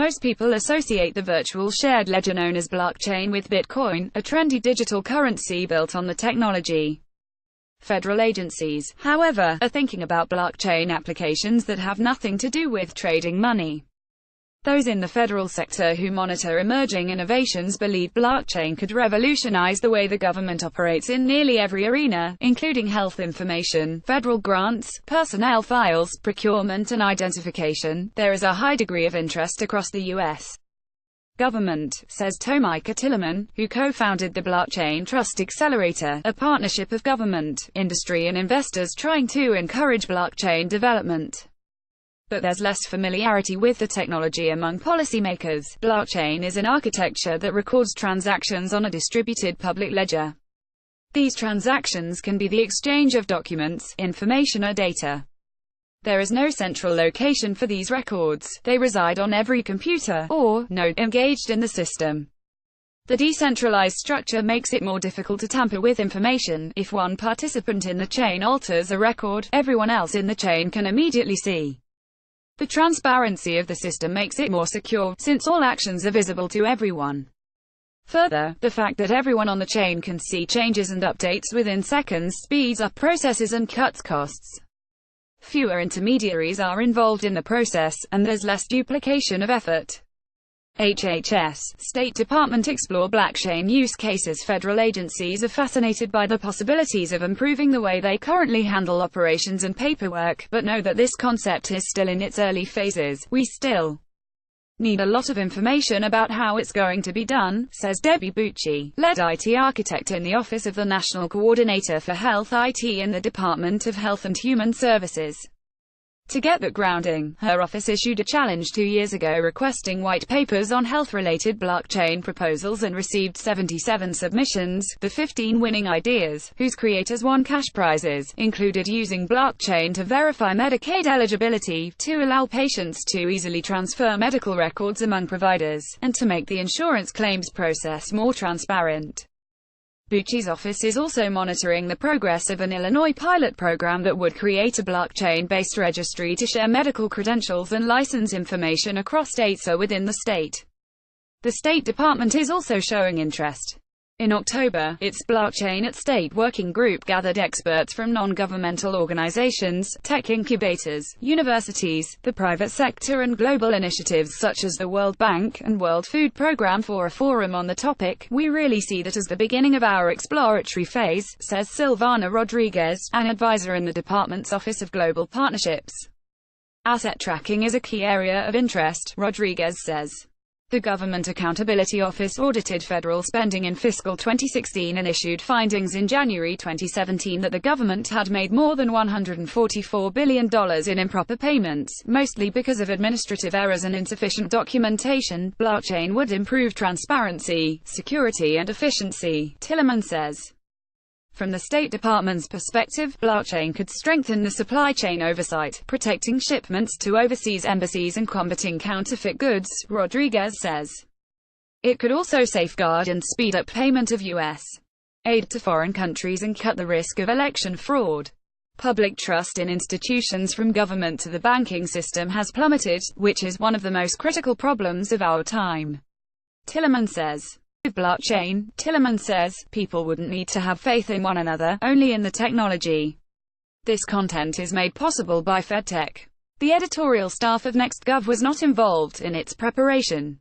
Most people associate the virtual shared ledger known as blockchain with Bitcoin, a trendy digital currency built on the technology. Federal agencies, however, are thinking about blockchain applications that have nothing to do with trading money. Those in the federal sector who monitor emerging innovations believe blockchain could revolutionize the way the government operates in nearly every arena, including health information, federal grants, personnel files, procurement and identification. There is a high degree of interest across the U.S. government, says Tomika Tillemann, who co-founded the Blockchain Trust Accelerator, a partnership of government, industry and investors trying to encourage blockchain development. But there's less familiarity with the technology among policymakers. Blockchain is an architecture that records transactions on a distributed public ledger. These transactions can be the exchange of documents, information or data. There is no central location for these records. They reside on every computer, or node, engaged in the system. The decentralized structure makes it more difficult to tamper with information. If one participant in the chain alters a record, everyone else in the chain can immediately see. The transparency of the system makes it more secure, since all actions are visible to everyone. Further, the fact that everyone on the chain can see changes and updates within seconds speeds up processes and cuts costs. Fewer intermediaries are involved in the process, and there's less duplication of effort. HHS, State Department explore blockchain use cases. Federal agencies are fascinated by the possibilities of improving the way they currently handle operations and paperwork, but know that this concept is still in its early phases. We still need a lot of information about how it's going to be done, says Debbie Bucci, lead IT architect in the Office of the National Coordinator for Health IT in the Department of Health and Human Services. To get that grounding, her office issued a challenge 2 years ago requesting white papers on health-related blockchain proposals and received 77 submissions. The 15 winning ideas, whose creators won cash prizes, included using blockchain to verify Medicaid eligibility, to allow patients to easily transfer medical records among providers, and to make the insurance claims process more transparent. Bucci's office is also monitoring the progress of an Illinois pilot program that would create a blockchain-based registry to share medical credentials and license information across states or within the state. The State Department is also showing interest. In October, its Blockchain at State working group gathered experts from non-governmental organizations, tech incubators, universities, the private sector and global initiatives such as the World Bank and World Food Programme for a forum on the topic. We really see that as the beginning of our exploratory phase, says Silvana Rodriguez, an advisor in the department's Office of Global Partnerships. Asset tracking is a key area of interest, Rodriguez says. The Government Accountability Office audited federal spending in fiscal 2016 and issued findings in January 2017 that the government had made more than $144 billion in improper payments, mostly because of administrative errors and insufficient documentation. Blockchain would improve transparency, security and efficiency, Tillemann says. From the State Department's perspective, blockchain could strengthen the supply chain oversight, protecting shipments to overseas embassies and combating counterfeit goods, Rodriguez says. It could also safeguard and speed up payment of U.S. aid to foreign countries and cut the risk of election fraud. Public trust in institutions from government to the banking system has plummeted, which is one of the most critical problems of our time, Tillemann says. With blockchain, Tillemann says, people wouldn't need to have faith in one another, only in the technology. This content is made possible by FedTech. The editorial staff of NextGov was not involved in its preparation.